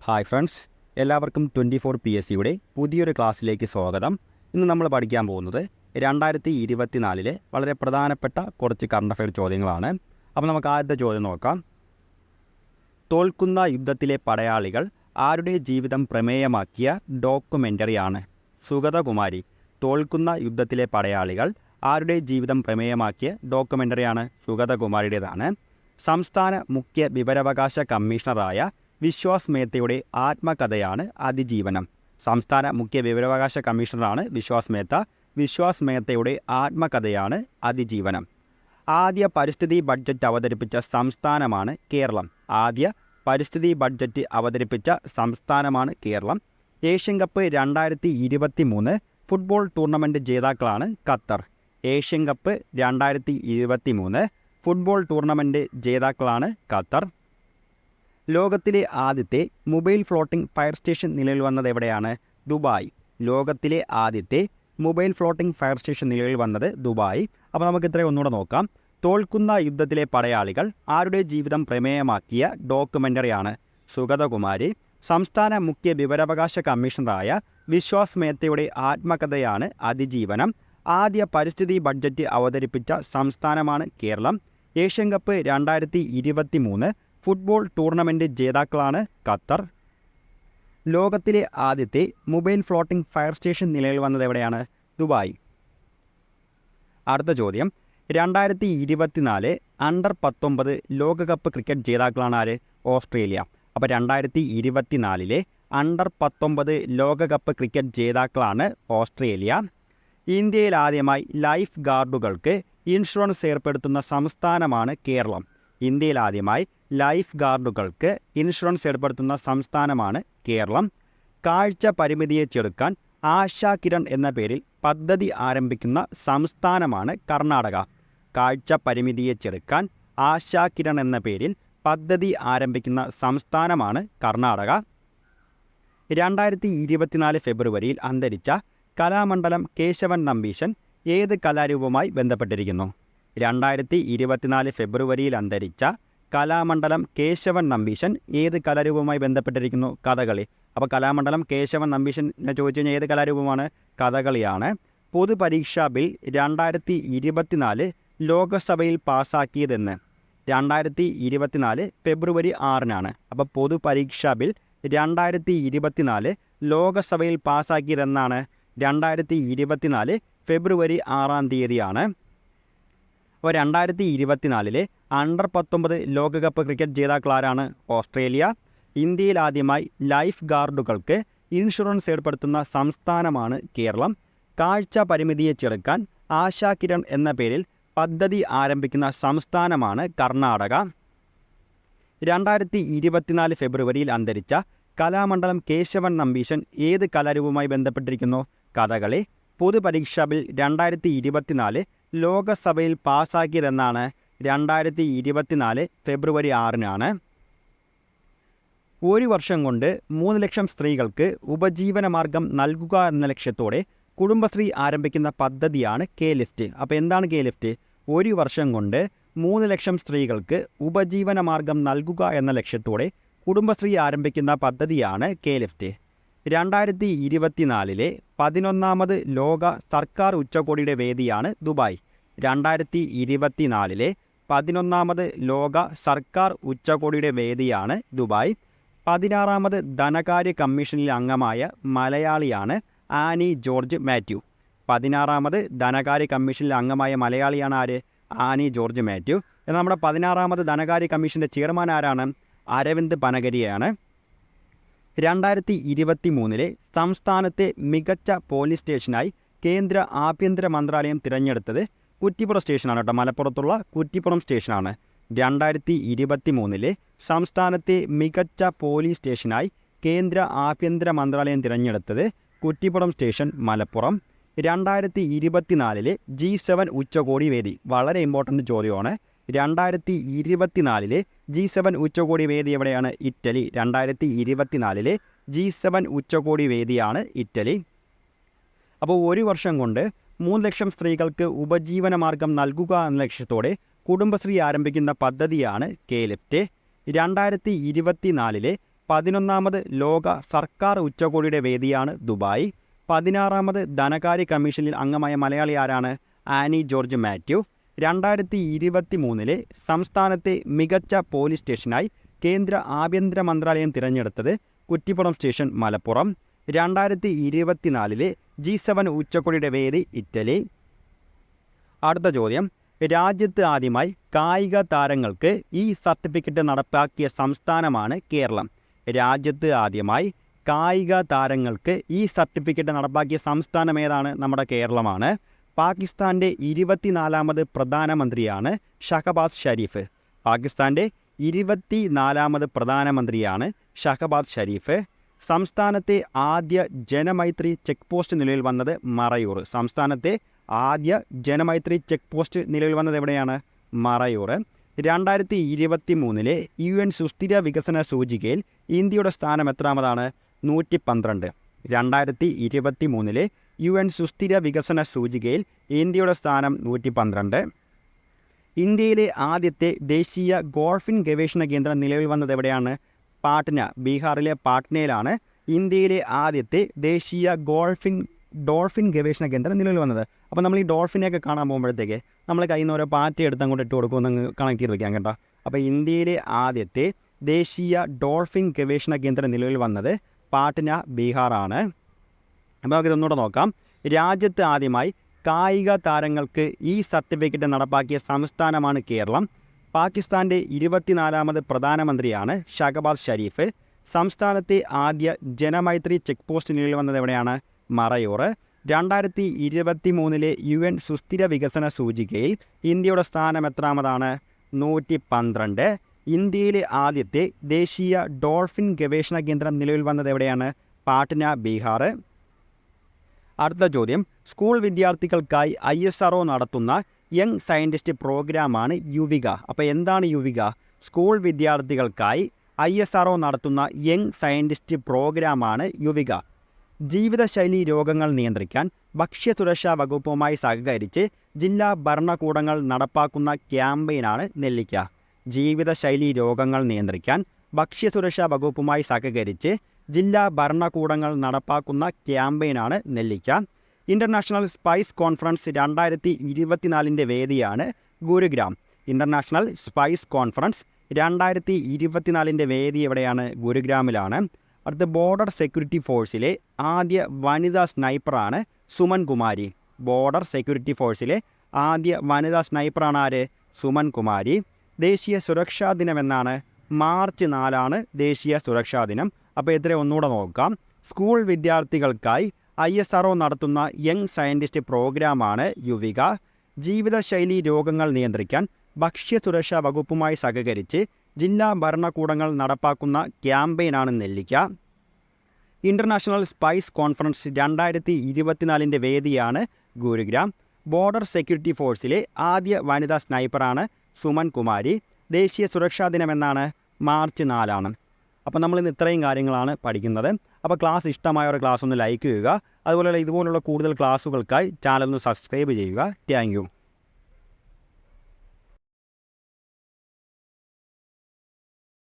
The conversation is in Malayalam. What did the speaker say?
ഹായ് ഫ്രണ്ട്സ്, എല്ലാവർക്കും 24 പുതിയൊരു ക്ലാസ്സിലേക്ക് സ്വാഗതം. ഇന്ന് നമ്മൾ പഠിക്കാൻ പോകുന്നത് 2024 വളരെ പ്രധാനപ്പെട്ട കുറച്ച് കറണ്ട് അഫയർ ചോദ്യങ്ങളാണ്. അപ്പോൾ നമുക്ക് ആദ്യത്തെ ചോദ്യം നോക്കാം. തോൽക്കുന്ന യുദ്ധത്തിലെ പടയാളികൾ ആരുടെ ജീവിതം പ്രമേയമാക്കിയ ഡോക്യുമെൻ്ററിയാണ്? സുഗതകുമാരി. തോൽക്കുന്ന യുദ്ധത്തിലെ പടയാളികൾ ആരുടെ ജീവിതം പ്രമേയമാക്കിയ ഡോക്യുമെൻ്ററിയാണ്? സുഗതകുമാരിയുടേതാണ്. സംസ്ഥാന മുഖ്യ വിവരാവകാശ കമ്മീഷണറായ വിശ്വാസ് മേത്തയുടെ ആത്മകഥയാണ് അതിജീവനം. സംസ്ഥാന മുഖ്യ വിവരാവകാശ കമ്മീഷണറാണ് വിശ്വാസ് മേത്തയുടെ ആത്മകഥയാണ് അതിജീവനം. ആദ്യ പരിസ്ഥിതി ബഡ്ജറ്റ് അവതരിപ്പിച്ച സംസ്ഥാനമാണ് Keralam. Asian cup 2023 football tournament ജേതാക്കളാണ് Qatar. Asian cup 2023 football tournament ജേതാക്കളാണ് ഖത്തർ. ലോകത്തിലെ ആദ്യത്തെ മൊബൈൽ ഫ്ലോട്ടിംഗ് ഫയർ സ്റ്റേഷൻ നിലവിൽ വന്നത് എവിടെയാണ്? ദുബായ്. ലോകത്തിലെ ആദ്യത്തെ മൊബൈൽ ഫ്ലോട്ടിംഗ് ഫയർ സ്റ്റേഷൻ നിലവിൽ വന്നത് ദുബായ്. അപ്പോൾ നമുക്ക് ഇത്രയും ഒന്നുകൂടെ നോക്കാം. തോൽക്കുന്ന യുദ്ധത്തിലെ പടയാളികൾ ആരുടെ ജീവിതം പ്രമേയമാക്കിയ ഡോക്യുമെൻ്ററിയാണ്? സുഗതകുമാരി. സംസ്ഥാന മുഖ്യ വിവരാവകാശ കമ്മീഷണറായ വിശ്വാസ് മേത്തയുടെ ആത്മകഥയാണ് അതിജീവനം. ആദ്യ പരിസ്ഥിതി ബഡ്ജറ്റ് അവതരിപ്പിച്ച സംസ്ഥാനമാണ് Keralam. Asian cup 2023 football tournament ജേതാക്കളാണ് ഖത്തർ. ലോകത്തിലെ ആദ്യത്തെ മൊബൈൽ ഫ്ലോട്ടിംഗ് ഫയർ സ്റ്റേഷൻ നിലവിൽ വന്നത് എവിടെയാണ്? ദുബായ്. അടുത്ത ചോദ്യം. 2024 അണ്ടർ-19 ലോകകപ്പ് ക്രിക്കറ്റ് ജേതാക്കളാണ് ആര്? ഓസ്ട്രേലിയ. അപ്പോൾ 2024 അണ്ടർ-19 ലോകകപ്പ് ക്രിക്കറ്റ് ജേതാക്കളാണ് ഓസ്ട്രേലിയ. ഇന്ത്യയിൽ ആദ്യമായി ലൈഫ് ഗാർഡുകൾക്ക് ഇൻഷുറൻസ് ഏർപ്പെടുത്തുന്ന സംസ്ഥാനമാണ് കേരളം. ഇന്ത്യയിൽ ആദ്യമായി ലൈഫ് ഗാർഡുകൾക്ക് ഇൻഷുറൻസ് ഏർപ്പെടുത്തുന്ന സംസ്ഥാനമാണ് കേരളം. കാഴ്ച പരിമിതിയെ ചെറുക്കാൻ ആശാ കിരൺ എന്ന പേരിൽ പദ്ധതി ആരംഭിക്കുന്ന സംസ്ഥാനമാണ് കർണാടക. കാഴ്ച പരിമിതിയെ ചെറുക്കാൻ ആശാ കിരൺ എന്ന പേരിൽ പദ്ധതി ആരംഭിക്കുന്ന സംസ്ഥാനമാണ് കർണാടക. 2024 ഫെബ്രുവരിയിൽ അന്തരിച്ച കലാമണ്ഡലം കേശവൻ നമ്പീശൻ ഏത് കലാരൂപവുമായി ബന്ധപ്പെട്ടിരിക്കുന്നു? 2024 ഫെബ്രുവരിയിൽ അന്തരിച്ച കലാമണ്ഡലം കേശവൻ നമ്പീശൻ ഏത് കലാരൂപവുമായി ബന്ധപ്പെട്ടിരിക്കുന്നു? കഥകളി. അപ്പോൾ കലാമണ്ഡലം കേശവൻ നമ്പീശൻ ചോദിച്ചു കഴിഞ്ഞാൽ ഏത് കലാരൂപമാണ്? കഥകളിയാണ്. പൊതുപരീക്ഷാ ബിൽ 2024 ലോകസഭയിൽ പാസ്സാക്കിയതെന്ന്? 2024 ഫെബ്രുവരി 6-നാണ്. അപ്പോൾ പൊതുപരീക്ഷാ ബിൽ 2024 ലോകസഭയിൽ പാസ്സാക്കിയതെന്നാണ്? 2024 ഫെബ്രുവരി 6-ാം തീയതിയാണ്. അപ്പോൾ 2024 അണ്ടർ-19 ലോകകപ്പ് ക്രിക്കറ്റ് ജേതാക്കളാരാണ്? ഓസ്ട്രേലിയ. ഇന്ത്യയിൽ ആദ്യമായി ലൈഫ് ഗാർഡുകൾക്ക് ഇൻഷുറൻസ് ഏർപ്പെടുത്തുന്ന സംസ്ഥാനമാണ് കേരളം. കാഴ്ച പരിമിതിയെ ചെറുക്കാൻ ആശാ കിരൺ എന്ന പേരിൽ പദ്ധതി ആരംഭിക്കുന്ന സംസ്ഥാനമാണ് കർണാടക. 2024 ഫെബ്രുവരിയിൽ അന്തരിച്ച കലാമണ്ഡലം കേശവൻ നമ്പീശൻ ഏത് കലാരൂപവുമായി ബന്ധപ്പെട്ടിരിക്കുന്നു? കഥകളി. പൊതുപരീക്ഷാ ബിൽ 2024 ലോകസഭയിൽ പാസ്സാക്കിയതെന്നാണ്? 2024 ഫെബ്രുവരി 6-നാണ്. ഒരു വർഷം കൊണ്ട് 3 ലക്ഷം സ്ത്രീകൾക്ക് ഉപജീവനമാർഗം നൽകുക എന്ന ലക്ഷ്യത്തോടെ കുടുംബശ്രീ ആരംഭിക്കുന്ന പദ്ധതിയാണ് കെ ലിഫ്റ്റ്. അപ്പോൾ എന്താണ് കെ ലിഫ്റ്റ്? ഒരു വർഷം കൊണ്ട് 3 ലക്ഷം സ്ത്രീകൾക്ക് ഉപജീവനമാർഗം നൽകുക എന്ന ലക്ഷ്യത്തോടെ കുടുംബശ്രീ ആരംഭിക്കുന്ന പദ്ധതിയാണ് കെ ലിഫ്റ്റ്. 2024 11ാമത് ലോക സർക്കാർ ഉച്ചകോടിയുടെ വേദിയാണ് ദുബായ്. 2024 11ാമത് ലോക സർക്കാർ ഉച്ചകോടിയുടെ വേദിയാണ് ദുബായ്. 16ാമത് ധനകാര്യ കമ്മീഷനിലെ അംഗമായ മലയാളിയാണ് ആനി ജോർജ് മാത്യു. 16ാമത് ധനകാര്യ കമ്മീഷനിലെ അംഗമായ മലയാളിയാണ് ആര്? Annie George Mathew. എന്നാൽ നമ്മുടെ 16ാമത് ധനകാര്യ കമ്മീഷൻ്റെ ചെയർമാൻ ആരാണ്? അരവിന്ദ് പനഗരിയാണ്. 2023 സംസ്ഥാനത്തെ മികച്ച പോലീസ് സ്റ്റേഷനായി കേന്ദ്ര ആഭ്യന്തര മന്ത്രാലയം തിരഞ്ഞെടുത്തത് കുറ്റിപ്പുറം സ്റ്റേഷനാണ് കേട്ടോ. മലപ്പുറത്തുള്ള കുറ്റിപ്പുറം സ്റ്റേഷനാണ്. 2023 സംസ്ഥാനത്തെ മികച്ച പോലീസ് സ്റ്റേഷനായി കേന്ദ്ര ആഭ്യന്തര മന്ത്രാലയം തിരഞ്ഞെടുത്തത് കുറ്റിപ്പുറം സ്റ്റേഷൻ, മലപ്പുറം. 2024 G7 ഉച്ചകോടി വേദി വളരെ ഇമ്പോർട്ടൻ്റ് ചോദ്യമാണ്. 2024 G7 ഉച്ചകോടി വേദി എവിടെയാണ്? ഇറ്റലി. 2024 G7 ഉച്ചകോടി വേദിയാണ് ഇറ്റലി. അപ്പോൾ ഒരു വർഷം കൊണ്ട് 3 ലക്ഷം സ്ത്രീകൾക്ക് ഉപജീവനമാർഗം നൽകുക എന്ന ലക്ഷ്യത്തോടെ കുടുംബശ്രീ ആരംഭിക്കുന്ന പദ്ധതിയാണ് കെ ലിഫ്റ്റ്. 2024 11ാമത് ലോക സർക്കാർ ഉച്ചകോടിയുടെ വേദിയാണ് ദുബായ്. 16ാമത് ധനകാര്യ കമ്മീഷനിൽ അംഗമായ മലയാളി ആരാണ്? Annie George Mathew. 2023 സംസ്ഥാനത്തെ മികച്ച പോലീസ് സ്റ്റേഷനായി കേന്ദ്ര ആഭ്യന്തര മന്ത്രാലയം തിരഞ്ഞെടുത്തത് കുറ്റിപ്പുറം സ്റ്റേഷൻ മലപ്പുറം. 2024 G7 ഉച്ചകോടിയുടെ വേദി ഇറ്റലി. അടുത്ത ചോദ്യം, രാജ്യത്ത് ആദ്യമായി കായിക താരങ്ങൾക്ക് ഈ സർട്ടിഫിക്കറ്റ് നടപ്പാക്കിയ സംസ്ഥാനമാണ് കേരളം. രാജ്യത്ത് ആദ്യമായി കായിക താരങ്ങൾക്ക് ഈ സർട്ടിഫിക്കറ്റ് നടപ്പാക്കിയ സംസ്ഥാനം ഏതാണ്? നമ്മുടെ കേരളമാണ്. പാകിസ്ഥാൻ്റെ 24ാമത് പ്രധാനമന്ത്രിയാണ് ഷഹബാസ് ഷരീഫ്. പാകിസ്ഥാൻ്റെ 24ാമത് പ്രധാനമന്ത്രിയാണ് ഷഹബാസ് ഷരീഫ്. സംസ്ഥാനത്തെ ആദ്യ ജനമൈത്രി ചെക്ക് പോസ്റ്റ് നിലവിൽ വന്നത് മറയൂർ. സംസ്ഥാനത്തെ ആദ്യ ജനമൈത്രി ചെക്ക് പോസ്റ്റ് നിലവിൽ വന്നത് എവിടെയാണ്? മറയൂർ. 2023 UN സുസ്ഥിര വികസന സൂചികയിൽ ഇന്ത്യയുടെ സ്ഥാനം എത്രാമതാണ്? 112. 2023 UN സുസ്ഥിര വികസന സൂചികയിൽ ഇന്ത്യയുടെ സ്ഥാനം 112. ഇന്ത്യയിലെ ആദ്യത്തെ ദേശീയ ഡോൾഫിൻ ഗവേഷണ കേന്ദ്രം നിലവിൽ വന്നത് എവിടെയാണ്? പാട്ന. ബീഹാറിലെ പാട്നയിലാണ് ഇന്ത്യയിലെ ആദ്യത്തെ ദേശീയ ഡോൾഫിൻ ഗവേഷണ കേന്ദ്രം നിലവിൽ വന്നത്. അപ്പോൾ നമ്മൾ ഈ ഡോൾഫിനെയൊക്കെ കാണാൻ പോകുമ്പോഴത്തേക്ക് നമ്മൾ കയ്യിൽ നിന്ന് ഓരോ പാറ്റ എടുത്ത് അങ്ങോട്ട് ഇട്ട് കൊടുക്കുമെന്ന് കണക്ട് ചെയ്ത് വയ്ക്കാം കേട്ടോ. അപ്പോൾ ഇന്ത്യയിലെ ആദ്യത്തെ ദേശീയ ഡോൾഫിൻ ഗവേഷണ കേന്ദ്രം നിലവിൽ വന്നത് പാട്ന, ബീഹാറാണ്. അപ്പോൾ നമുക്കിതൊന്നുകൂടെ നോക്കാം. രാജ്യത്ത് ആദ്യമായി കായിക താരങ്ങൾക്ക് ഈ സർട്ടിഫിക്കറ്റ് നടപ്പാക്കിയ സംസ്ഥാനമാണ് കേരളം. പാകിസ്ഥാൻ്റെ 24ാമത് പ്രധാനമന്ത്രിയാണ് ഷഹബാസ് ഷരീഫ്. സംസ്ഥാനത്തെ ആദ്യ ജനമൈത്രി ചെക്ക് പോസ്റ്റ് നിലവിൽ വന്നത് എവിടെയാണ്? മറയൂർ. 2023 UN സുസ്ഥിര വികസന സൂചികയിൽ ഇന്ത്യയുടെ സ്ഥാനം എത്രാമതാണ്? 112. ഇന്ത്യയിലെ ആദ്യത്തെ ദേശീയ ഡോൾഫിൻ ഗവേഷണ കേന്ദ്രം നിലവിൽ വന്നത് എവിടെയാണ്? പാട്ന, ബീഹാർ. അടുത്ത ചോദ്യം, സ്കൂൾ വിദ്യാർത്ഥികൾക്കായി ISRO നടത്തുന്ന യങ് സയൻറ്റിസ്റ്റ് പ്രോഗ്രാമാണ് യുവിക. അപ്പോൾ എന്താണ് യുവിക? സ്കൂൾ വിദ്യാർത്ഥികൾക്കായി ISRO നടത്തുന്ന യങ് സയൻറ്റിസ്റ്റ് പ്രോഗ്രാമാണ് യുവിക. ജീവിതശൈലി രോഗങ്ങൾ നിയന്ത്രിക്കാൻ ഭക്ഷ്യസുരക്ഷാ വകുപ്പുമായി സഹകരിച്ച് ജില്ലാ ഭരണകൂടങ്ങൾ നടപ്പാക്കുന്ന ക്യാമ്പയിനാണ് നെല്ലിക്ക. ജീവിതശൈലി രോഗങ്ങൾ നിയന്ത്രിക്കാൻ ഭക്ഷ്യസുരക്ഷാ വകുപ്പുമായി സഹകരിച്ച് ജില്ലാ ഭരണകൂടങ്ങൾ നടപ്പാക്കുന്ന ക്യാമ്പയിനാണ് നെല്ലിക്ക. ഇൻ്റർനാഷണൽ സ്പൈസ് കോൺഫറൻസ് 2024 വേദിയാണ് ഗുരുഗ്രാം. ഇൻ്റർനാഷണൽ സ്പൈസ് കോൺഫറൻസ് 2024 വേദി എവിടെയാണ്? ഗുരുഗ്രാമിലാണ്. അടുത്ത ബോർഡർ സെക്യൂരിറ്റി ഫോഴ്സിലെ ആദ്യ വനിതാ സ്നൈപ്പറാണ് സുമൻ കുമാരി. ബോർഡർ സെക്യൂരിറ്റി ഫോഴ്സിലെ ആദ്യ വനിതാ സ്നൈപ്പറാണ് ആര്? സുമൻ കുമാരി. ദേശീയ സുരക്ഷാ ദിനം എന്നാണ്? മാർച്ച് 4 ദേശീയ സുരക്ഷാ ദിനം. അപ്പോൾ ഇത്ര ഒന്നുകൂടെ നോക്കാം. സ്കൂൾ വിദ്യാർത്ഥികൾക്കായി ISRO നടത്തുന്ന യങ് സയൻറ്റിസ്റ്റ് പ്രോഗ്രാമാണ് യുവിക. ജീവിതശൈലി രോഗങ്ങൾ നിയന്ത്രിക്കാൻ ഭക്ഷ്യസുരക്ഷാ വകുപ്പുമായി സഹകരിച്ച് ജില്ലാ ഭരണകൂടങ്ങൾ നടപ്പാക്കുന്ന ക്യാമ്പയിനാണ് നെല്ലിക്ക. ഇൻ്റർനാഷണൽ സ്പൈസ് കോൺഫറൻസ് 2024 വേദിയാണ് ഗുരുഗ്രാം. ബോർഡർ സെക്യൂരിറ്റി ഫോഴ്സിലെ ആദ്യ വനിതാ സ്നൈപ്പറാണ് സുമൻ കുമാരി. ദേശീയ സുരക്ഷാ ദിനം എന്നാണ്? മാർച്ച് 4. അപ്പോൾ നമ്മളിന്ന് ഇത്രയും കാര്യങ്ങളാണ് പഠിക്കുന്നത്. അപ്പോൾ ക്ലാസ് ഇഷ്ടമായവരുടെ ക്ലാസ് ഒന്ന് ലൈക്ക് ചെയ്യുക. അതുപോലെ ഇതുപോലുള്ള കൂടുതൽ ക്ലാസ്സുകൾക്കായി ചാനൽ ഒന്ന് സബ്സ്ക്രൈബ് ചെയ്യുക. Thank you.